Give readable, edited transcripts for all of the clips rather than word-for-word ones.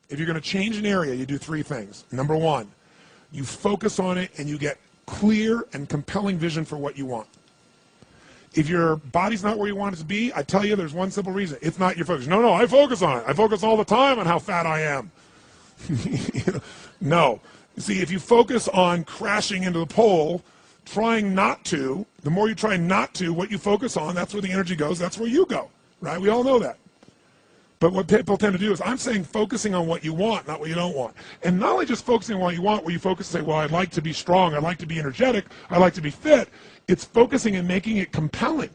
if you're going to change an area, you do three things. Number one, you focus on it and you get clear and compelling vision for what you want. If your body's not where you want it to be, I tell you there's one simple reason. It's not your focus. No, I focus on it. I focus all the time on how fat I am. No. You see, if you focus on crashing into the pole, trying not to, the more you try not to, what you focus on, that's where the energy goes, that's where you go, right? We all know that. But what people tend to do is, I'm saying focusing on what you want, not what you don't want. And not only just focusing on what you want, where you focus and say, well, I'd like to be strong, I'd like to be energetic, I'd like to be fit. It's focusing and making it compelling.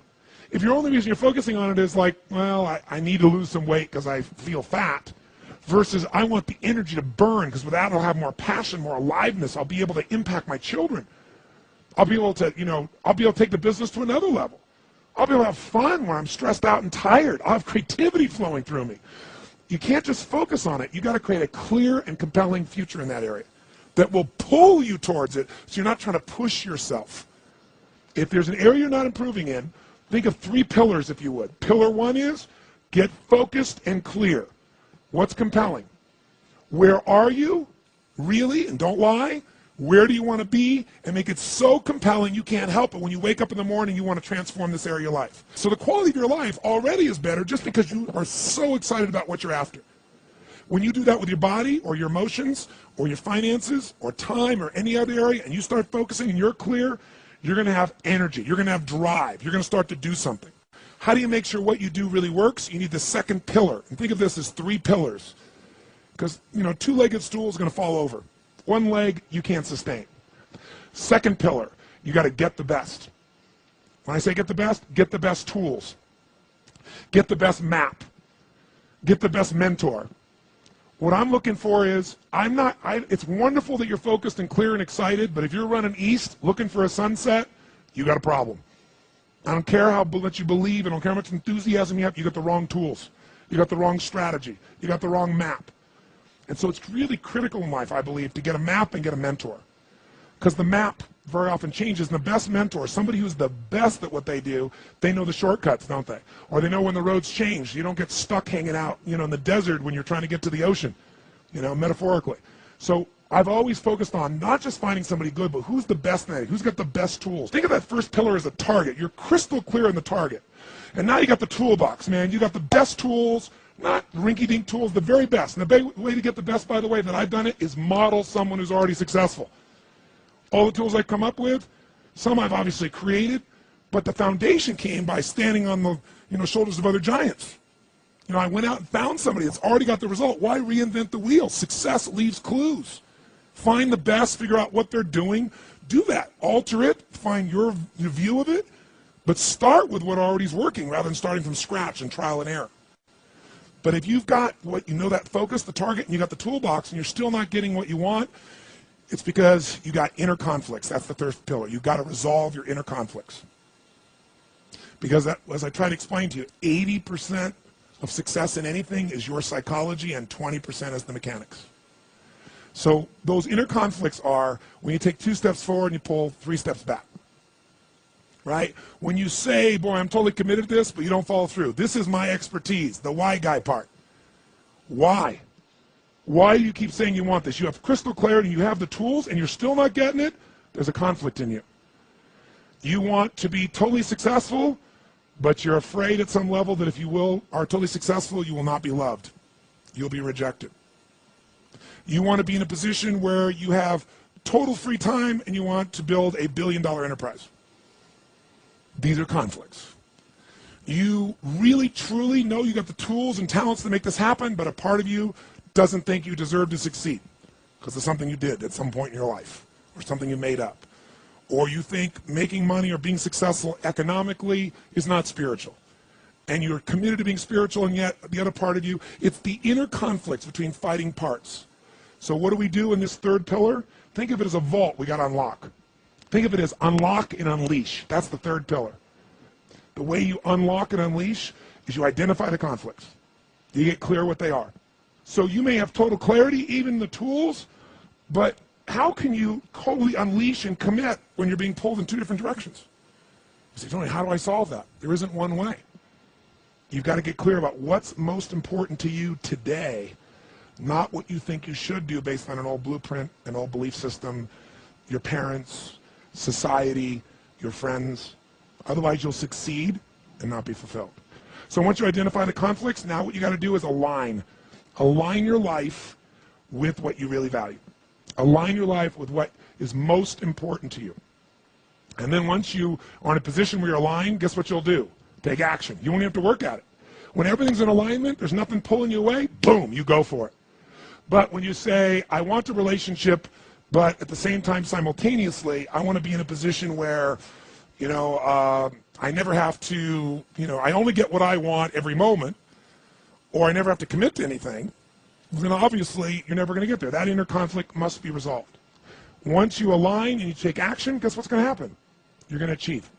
If your only reason you're focusing on it is like, well, I need to lose some weight because I feel fat, versus I want the energy to burn because with that I'll have more passion, more aliveness, I'll be able to impact my children. I'll be able to, I'll be able to take the business to another level. I'll be able to have fun when I'm stressed out and tired. I'll have creativity flowing through me. You can't just focus on it. You got to create a clear and compelling future in that area that will pull you towards it so you're not trying to push yourself. If there's an area you're not improving in, think of three pillars if you would. Pillar one is get focused and clear. What's compelling? Where are you? Really? And don't lie. Where do you want to be? And make it so compelling you can't help it. When you wake up in the morning, you want to transform this area of your life. So the quality of your life already is better just because you are so excited about what you're after. When you do that with your body or your emotions or your finances or time or any other area and you start focusing and you're clear, you're going to have energy. You're going to have drive. You're going to start to do something. How do you make sure what you do really works? You need the second pillar. And think of this as three pillars. Because, two-legged stool is going to fall over. One leg, you can't sustain. Second pillar, you got to get the best. When I say get the best tools. Get the best map. Get the best mentor. What I'm looking for is, it's wonderful that you're focused and clear and excited, but if you're running east looking for a sunset, you got a problem. I don't care how much you believe, I don't care how much enthusiasm you have, you got the wrong tools. You got the wrong strategy. You got the wrong map. And so it's really critical in life, I believe, to get a map and get a mentor. Because the map very often changes, and the best mentor, somebody who's the best at what they do, they know the shortcuts, don't they? Or they know when the roads change. You don't get stuck hanging out, in the desert when you're trying to get to the ocean, metaphorically. So I've always focused on not just finding somebody good, but who's the best at it, who's got the best tools. Think of that first pillar as a target. You're crystal clear on the target. And now you got the toolbox, man. You got the best tools, not rinky-dink tools, the very best. And the way to get the best, by the way, that I've done it is model someone who's already successful. All the tools I've come up with, some I've obviously created, but the foundation came by standing on the shoulders of other giants. I went out and found somebody that's already got the result. Why reinvent the wheel? Success leaves clues. Find the best, figure out what they're doing, do that. Alter it, find your view of it, but start with what already is working rather than starting from scratch and trial and error. But if you've got that focus, the target, and you got the toolbox, and you're still not getting what you want, it's because you got inner conflicts. That's the third pillar. You've got to resolve your inner conflicts. Because as I try to explain to you, 80% of success in anything is your psychology and 20% is the mechanics. So those inner conflicts are when you take 2 steps forward and you pull 3 steps back. Right? When you say, boy, I'm totally committed to this, but you don't follow through. This is my expertise, the why guy part. Why? Why do you keep saying you want this? You have crystal clarity, you have the tools, and you're still not getting it? There's a conflict in you. You want to be totally successful, but you're afraid at some level that if you are totally successful, you will not be loved. You'll be rejected. You want to be in a position where you have total free time and you want to build a billion-dollar enterprise. These are conflicts. You really, truly know you got the tools and talents to make this happen, but a part of you doesn't think you deserve to succeed because of something you did at some point in your life or something you made up. Or you think making money or being successful economically is not spiritual. And you're committed to being spiritual, and yet the other part of you, it's the inner conflicts between fighting parts. So what do we do in this third pillar? Think of it as a vault we got to unlock. Think of it as unlock and unleash. That's the third pillar. The way you unlock and unleash is you identify the conflicts. You get clear what they are. So you may have total clarity, even the tools, but how can you totally unleash and commit when you're being pulled in 2 different directions? You say, Tony, how do I solve that? There isn't one way. You've got to get clear about what's most important to you today, not what you think you should do based on an old blueprint, an old belief system, your parents, society, your friends. Otherwise, you'll succeed and not be fulfilled. So once you identify the conflicts, now what you got to do is align. Align your life with what you really value. Align your life with what is most important to you. And then once you are in a position where you're aligned, guess what you'll do? Take action. You won't have to work at it. When everything's in alignment, there's nothing pulling you away, boom, you go for it. But when you say, I want a relationship, but at the same time, simultaneously, I want to be in a position where, I never have to, I only get what I want every moment, or I never have to commit to anything, then obviously you're never going to get there. That inner conflict must be resolved. Once you align and you take action, guess what's going to happen? You're going to achieve.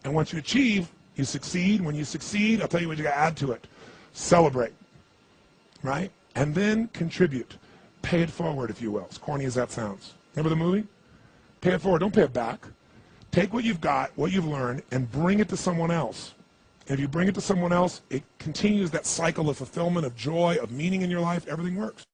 And once you achieve, you succeed. When you succeed, I'll tell you what you got to add to it. Celebrate, right? And then contribute. Pay it forward, if you will, as corny as that sounds. Remember the movie? Pay it forward. Don't pay it back. Take what you've got, what you've learned, and bring it to someone else. And if you bring it to someone else, it continues that cycle of fulfillment, of joy, of meaning in your life. Everything works.